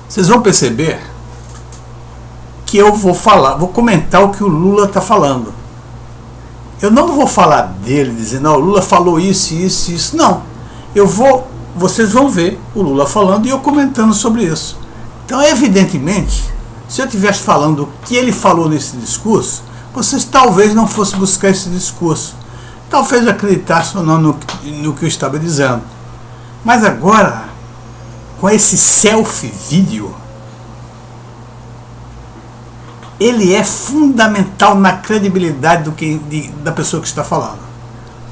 Vocês vão perceber que eu vou comentar o que o Lula está falando. Eu não vou falar dele dizendo, não, o Lula falou isso, isso, isso. Não. Vocês vão ver o Lula falando e eu comentando sobre isso. Então, evidentemente, se eu estivesse falando o que ele falou nesse discurso, vocês talvez não fossem buscar esse discurso. Talvez acreditassem ou não no que eu estava dizendo. Mas agora, com esse selfie vídeo, ele é fundamental na credibilidade da pessoa que está falando.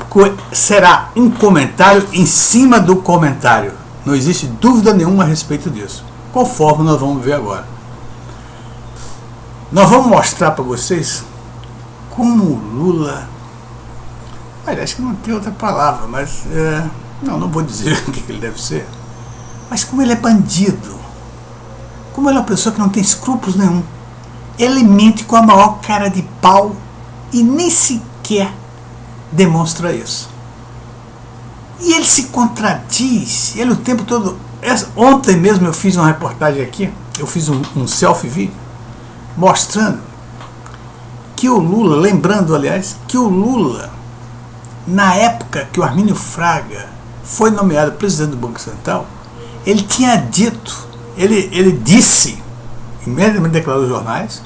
Porque será um comentário em cima do comentário. Não existe dúvida nenhuma a respeito disso. Conforme nós vamos ver agora. Nós vamos mostrar para vocês como o Lula... acho que não tem outra palavra, mas... não vou dizer o que ele deve ser. Mas como ele é bandido. Como ele é uma pessoa que não tem escrúpulos nenhum. Ele mente com a maior cara de pau e nem sequer demonstra isso. E ele se contradiz. Ele o tempo todo... Ontem mesmo eu fiz uma reportagem aqui. Eu fiz um selfie vídeo mostrando que o Lula, lembrando aliás, que o Lula, na época que o Armínio Fraga foi nomeado presidente do Banco Central, ele tinha dito, ele disse, imediatamente declarou aos jornais,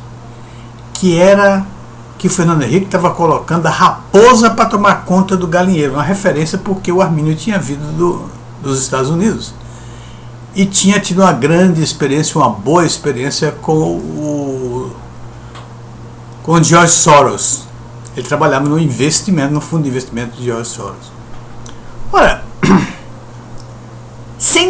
que o Fernando Henrique estava colocando a raposa para tomar conta do galinheiro, uma referência porque o Armínio tinha vindo dos Estados Unidos e tinha tido uma grande experiência, uma boa experiência com o George Soros. Ele trabalhava no fundo de investimento de George Soros. Ora, sem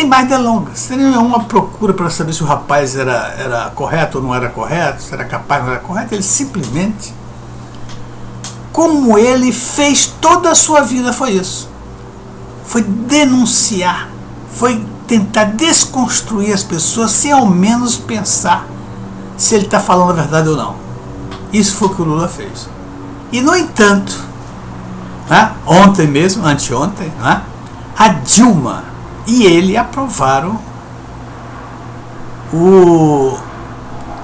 mais delongas, sem nenhuma procura para saber se o rapaz era correto ou não era correto, se era capaz ou não era correto, ele simplesmente, como ele fez toda a sua vida, foi isso. Foi denunciar, foi tentar desconstruir as pessoas sem ao menos pensar se ele está falando a verdade ou não. Isso foi o que o Lula fez. E no entanto, ontem mesmo, anteontem, a Dilma e ele aprovaram o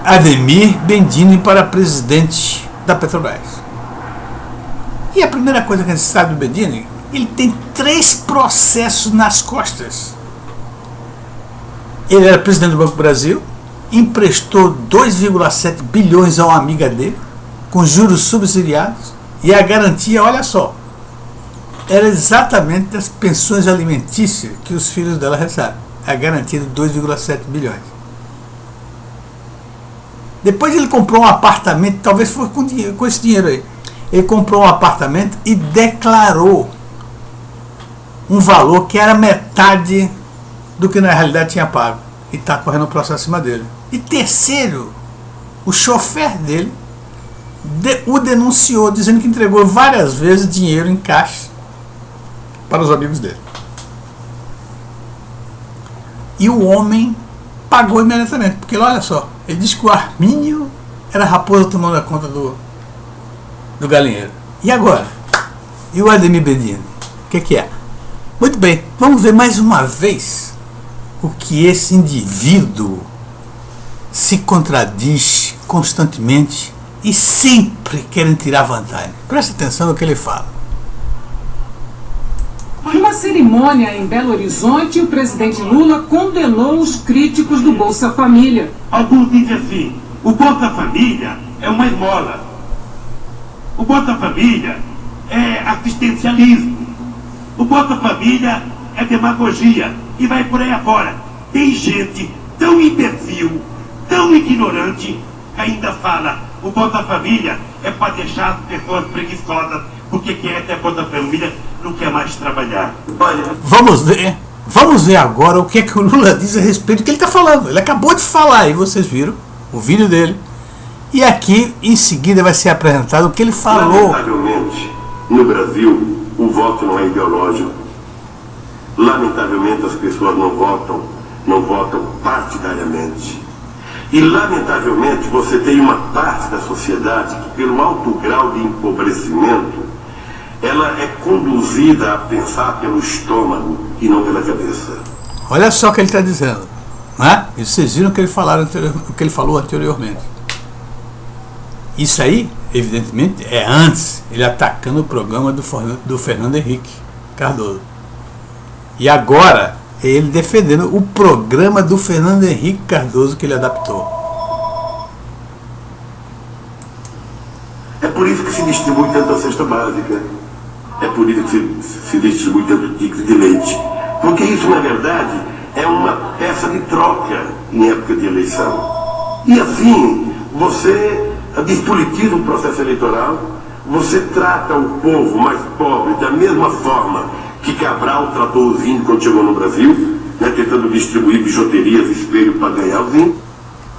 Ademir Bendini para presidente da Petrobras. E a primeira coisa que a gente sabe do Bendini, ele tem 3 processos nas costas. Ele era presidente do Banco do Brasil, emprestou 2,7 bilhões a uma amiga dele, com juros subsidiados, e a garantia, olha só, era exatamente das pensões alimentícias que os filhos dela recebem. A garantia de 2,7 bilhões. Depois ele comprou um apartamento, talvez foi com esse dinheiro aí. Ele comprou um apartamento e declarou um valor que era metade do que na realidade tinha pago. E está correndo um processo acima dele. E terceiro, o chofer dele o denunciou, dizendo que entregou várias vezes dinheiro em caixa para os amigos dele. E o homem pagou imediatamente, porque olha só, ele disse que o Armínio era a raposa tomando a conta do galinheiro. E agora? E o Ademir Bendini? O que é? Muito bem, vamos ver mais uma vez o que esse indivíduo se contradiz constantemente e sempre querem tirar vantagem. Presta atenção no que ele fala. Em uma cerimônia em Belo Horizonte, o presidente Lula condenou os críticos do Bolsa Família. Alguns dizem assim, o Bolsa Família é uma esmola. O Bolsa Família é assistencialismo. O Bolsa Família é demagogia. E vai por aí afora. Tem gente tão imbecil, tão ignorante, que ainda fala, o Bolsa Família é para deixar as pessoas preguiçosas, porque quem é ter Bolsa Família não quer mais trabalhar. Olha. Vamos ver agora o que é que o Lula diz a respeito do que ele está falando. Ele acabou de falar e vocês viram o vídeo dele. E aqui, em seguida, vai ser apresentado o que ele falou. Lamentavelmente, no Brasil, o voto não é ideológico. Lamentavelmente, as pessoas não votam partidariamente. E, lamentavelmente, você tem uma parte da sociedade que, pelo alto grau de empobrecimento, ela é conduzida a pensar pelo estômago e não pela cabeça. Olha só o que ele está dizendo, né? E vocês viram o que ele falou anteriormente. Isso aí, evidentemente, é antes, ele atacando o programa do Fernando Henrique Cardoso. E agora, ele defendendo o programa do Fernando Henrique Cardoso que ele adaptou. É por isso que se distribui tanta cesta básica. É por isso que se distribui tanto ticket de leite. Porque isso, na verdade, é uma peça de troca em época de eleição. E assim, você despolitiza o processo eleitoral, você trata o povo mais pobre da mesma forma que Cabral tratou os índios quando chegou no Brasil, né, tentando distribuir bijuterias, espelho para ganhar os índios.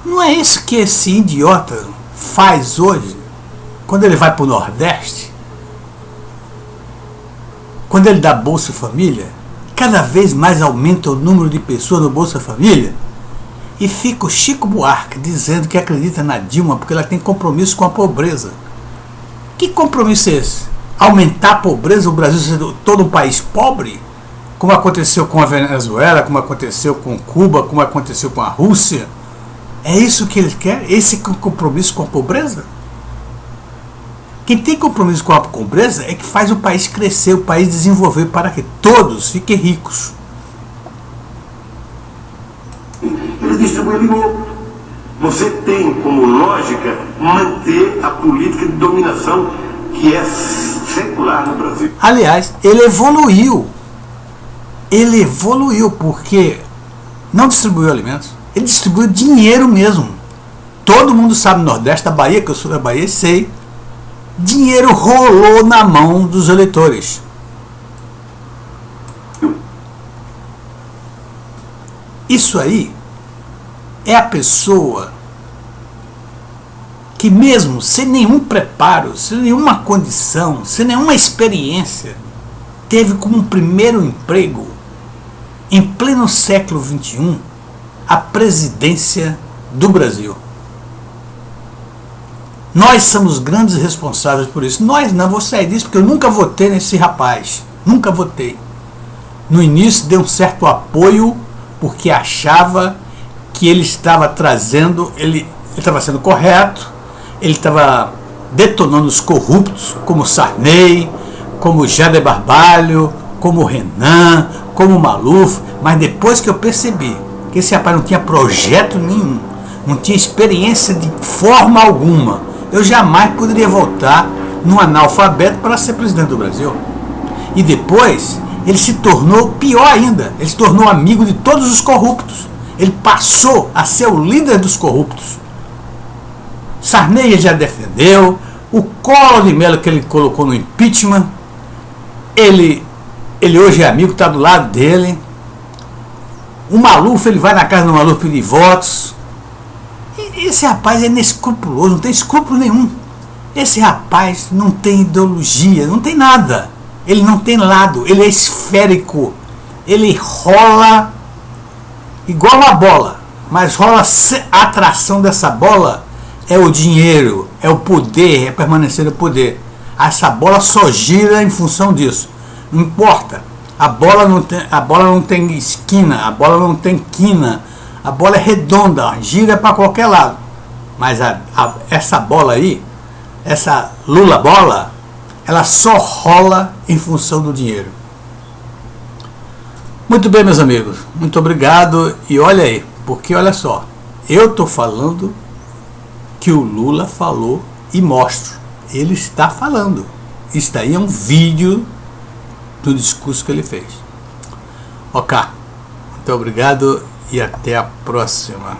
Não é isso que esse idiota faz hoje, quando ele vai para o Nordeste? Quando ele dá Bolsa Família, cada vez mais aumenta o número de pessoas no Bolsa Família, e fica o Chico Buarque dizendo que acredita na Dilma porque ela tem compromisso com a pobreza. Que compromisso é esse? Aumentar a pobreza, o Brasil sendo todo um país pobre? Como aconteceu com a Venezuela, como aconteceu com Cuba, como aconteceu com a Rússia? É isso que ele quer? Esse compromisso com a pobreza? Quem tem compromisso com a pobreza é que faz o país crescer, o país desenvolver para que todos fiquem ricos. Ele distribui alimento. Você tem como lógica manter a política de dominação que é secular no Brasil. Aliás, ele evoluiu. Ele evoluiu porque não distribuiu alimentos, ele distribuiu dinheiro mesmo. Todo mundo sabe no Nordeste, da Bahia, que eu sou da Bahia, sei. Dinheiro rolou na mão dos eleitores. Isso aí é a pessoa que mesmo sem nenhum preparo, sem nenhuma condição, sem nenhuma experiência, teve como primeiro emprego, em pleno século XXI, a presidência do Brasil. Nós somos grandes responsáveis por isso. Nós não, vou sair disso porque eu nunca votei nesse rapaz. Nunca votei. No início dei um certo apoio porque achava que ele estava trazendo, ele estava sendo correto, ele estava detonando os corruptos, como Sarney, como Jader Barbalho, como Renan, como Maluf, mas depois que eu percebi que esse rapaz não tinha projeto nenhum, não tinha experiência de forma alguma, eu jamais poderia votar num analfabeto para ser presidente do Brasil. E depois ele se tornou pior ainda, ele se tornou amigo de todos os corruptos. Ele passou a ser o líder dos corruptos. Sarney ele já defendeu, o Collor de Mello que ele colocou no impeachment, ele hoje é amigo, está do lado dele. O Maluf, ele vai na casa do Maluf pedir votos. E esse rapaz é inescrupuloso, não tem escrúpulo nenhum. Esse rapaz não tem ideologia, não tem nada. Ele não tem lado, ele é esférico. Ele rola igual uma bola, mas rola a atração dessa bola é o dinheiro, é o poder, é permanecer no poder. Essa bola só gira em função disso. Não importa. A bola não tem esquina, a bola não tem quina, a bola é redonda, gira para qualquer lado. Mas essa bola aí, essa Lula bola, ela só rola em função do dinheiro. Muito bem, meus amigos, muito obrigado. E olha aí, porque olha só, eu estou falando que o Lula falou e mostro. Ele está falando. Isso aí é um vídeo do discurso que ele fez. Ok, muito obrigado e até a próxima.